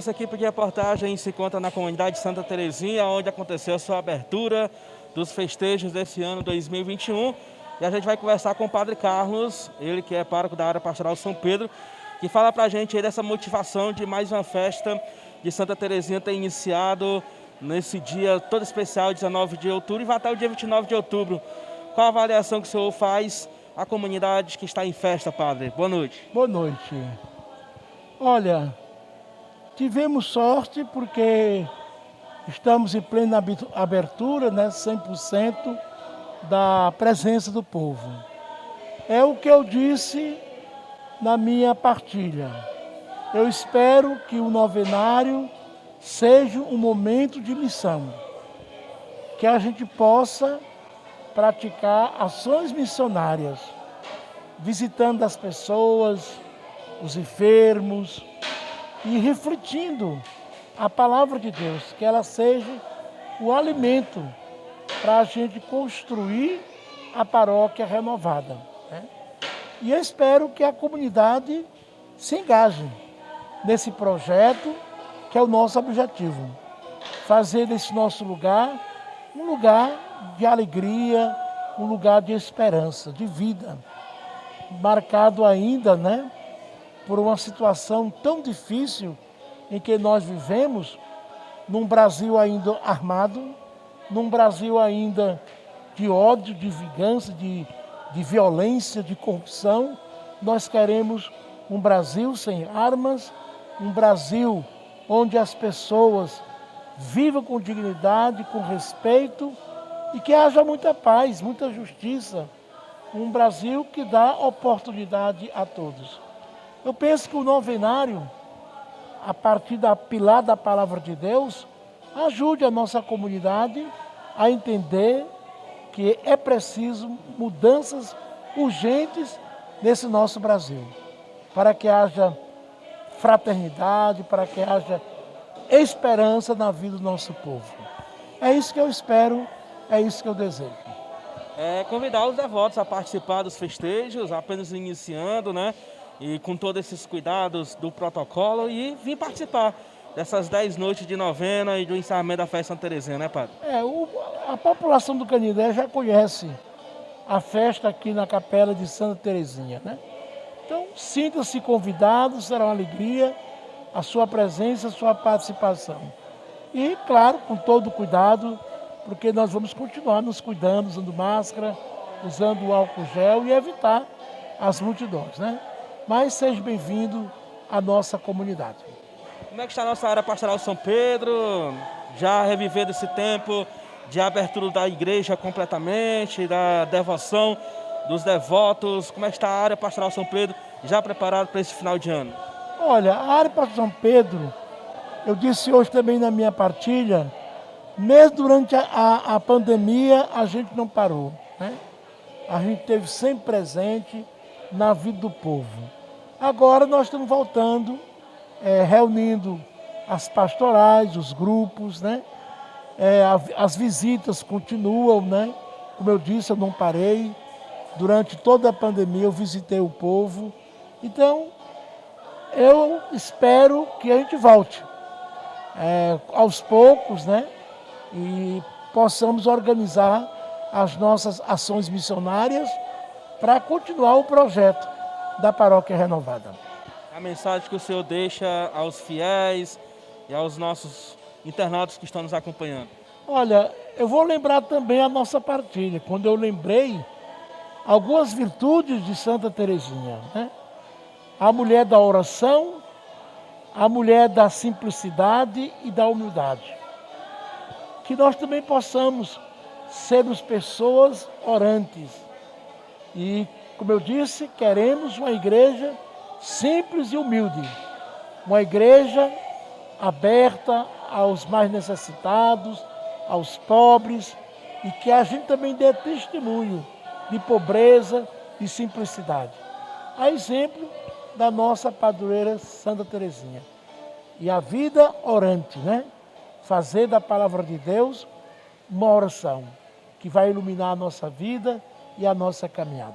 nossa equipe de reportagem se encontra na comunidade de Santa Terezinha, onde aconteceu a sua abertura dos festejos desse ano 2021. E a gente vai conversar com o Padre Carlos, ele que é pároco da área pastoral São Pedro, que fala pra gente aí dessa motivação de mais uma festa de Santa Terezinha ter iniciado nesse dia todo especial, 19 de outubro, e vai até o dia 29 de outubro. Qual a avaliação que o senhor faz à comunidade que está em festa, Padre? Boa noite. Boa noite. Olha, tivemos sorte porque estamos em plena abertura, né, 100% da presença do povo. É o que eu disse na minha partilha. Eu espero que o novenário seja um momento de missão, que a gente possa praticar ações missionárias, visitando as pessoas, os enfermos e refletindo a palavra de Deus, que ela seja o alimento para a gente construir a paróquia renovada, né? E eu espero que a comunidade se engaje nesse projeto, que é o nosso objetivo. Fazer desse nosso lugar um lugar de alegria, um lugar de esperança, de vida, marcado ainda, né, por uma situação tão difícil em que nós vivemos, num Brasil ainda armado, num Brasil ainda de ódio, de vingança, de violência, de corrupção. Nós queremos um Brasil sem armas, um Brasil onde as pessoas vivam com dignidade, com respeito e que haja muita paz, muita justiça. Um Brasil que dá oportunidade a todos. Eu penso que o novenário, a partir da pilar da palavra de Deus, ajude a nossa comunidade a entender que é preciso mudanças urgentes nesse nosso Brasil, para que haja fraternidade, para que haja esperança na vida do nosso povo. É isso que eu espero, é isso que eu desejo. Convidar os devotos a participar dos festejos, apenas iniciando, né? E com todos esses cuidados do protocolo e vir participar dessas 10 noites de novena e do encerramento da festa Santa Terezinha, né, Padre? A população do Canindé já conhece a festa aqui na capela de Santa Terezinha, né? Então, sinta-se convidado, será uma alegria a sua presença, a sua participação. E, claro, com todo cuidado, porque nós vamos continuar nos cuidando, usando máscara, usando o álcool gel e evitar as multidões, né? Mas seja bem-vindo à nossa comunidade. Como é que está a nossa área pastoral São Pedro? Já revivendo esse tempo de abertura da igreja completamente, da devoção dos devotos. Como é que está a área pastoral São Pedro, já preparado para esse final de ano? Olha, a área pastoral São Pedro, eu disse hoje também na minha partilha, mesmo durante a pandemia, a gente não parou, né? A gente esteve sempre presente na vida do povo. Agora nós estamos voltando, reunindo as pastorais, os grupos, né? As visitas continuam, né? Como eu disse, eu não parei. Durante toda a pandemia eu visitei o povo. Então, eu espero que a gente volte aos poucos, né? E possamos organizar as nossas ações missionárias para continuar o projeto da Paróquia Renovada. A mensagem que o senhor deixa aos fiéis e aos nossos internautas que estão nos acompanhando. Olha, eu vou lembrar também a nossa partilha, quando eu lembrei algumas virtudes de Santa Terezinha, né? A mulher da oração, a mulher da simplicidade e da humildade. Que nós também possamos sermos pessoas orantes. E, como eu disse, queremos uma igreja simples e humilde. Uma igreja aberta aos mais necessitados, aos pobres, e que a gente também dê testemunho de pobreza e simplicidade. A exemplo da nossa padroeira Santa Terezinha. E a vida orante, né? Fazer da palavra de Deus uma oração que vai iluminar a nossa vida e a nossa caminhada.